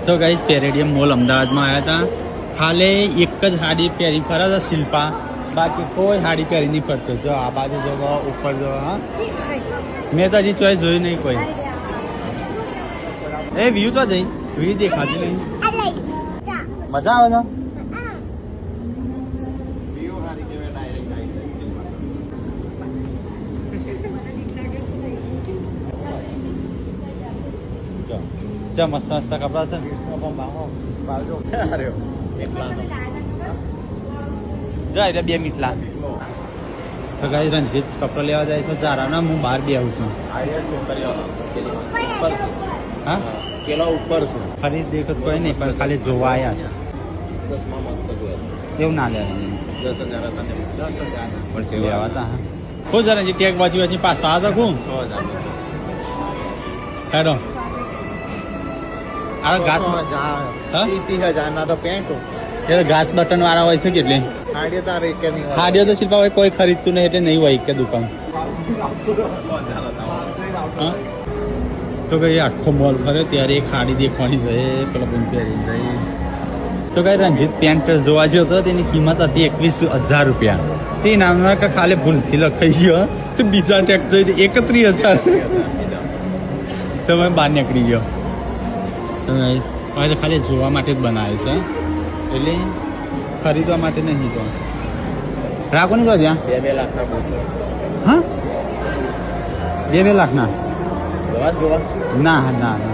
તો guys paradigm mall અમદાવાદમાં આવ્યા હતા. ખાલી એક જ સાડી પહેરી ફરે છે શિલ્પા, બાકી કોઈ સાડી પહેરી નહીં ફરતો. જો આ બાજુ જો ઉપર જો. હા મેં તો હજી ચોઈસ જોઈ નહીં કોઈ. એ વ્યૂ તો જઈ વ્યૂ દેખાતી નહીં. મજા આવે છે. જો મસ્ત મસ્ત કપડા છે. જો એટલે 2 મીટલા. તો ગાઈ રણજીત કપડા લેવા જાય છે ચારાના. હું બહાર બી આવું છું. હા પેલા ઉપર છે. ખરીદ દેખત કોઈ નહીં, પણ ખાલી જોવા આવ્યા છે. ચશ્મા મસ્ત જોયા. કેવું ના લે 10,000 હતા. 10,000 પણ છે લેવા હતા. હું જરા જે ટેગ બાજુ હજી પાછો આ તો હું 6,000 હેડો આ ઘાસ 30,000 ના તો પેન્ટ. એ ઘાસ બટન વાળા હોય છે કેટલી હાડીઓ તારે કે નહીં હાડીઓ તો શિલ્પા હોય કોઈ ખરીદતું નહીં એટલે નહીં હોય કે દુકાન. હા તો કઈ આખો મોલ ફર્યો ત્યારે એક સાડી દેખવાની છે પેલા બંધ પહેરી જાય. તો કઈ રણજીત પેન્ટ જોવા જેવો હતો. તેની કિંમત હતી 21,000 રૂપિયા. તે નામના કે ખાલી ભૂલથી લખાઈ ગયો તો બીજા ટેગ જોઈ 31,000. તો મેં બહાર નીકળી ગયો. હવે તો ખાલી જોવા માટે જ બનાવ્યું છે, એટલે ખરીદવા માટે નહીં. તો રાખો ને તો ત્યાં 2 લાખના બોલ. હા 2 લાખના જોવા ના ના ના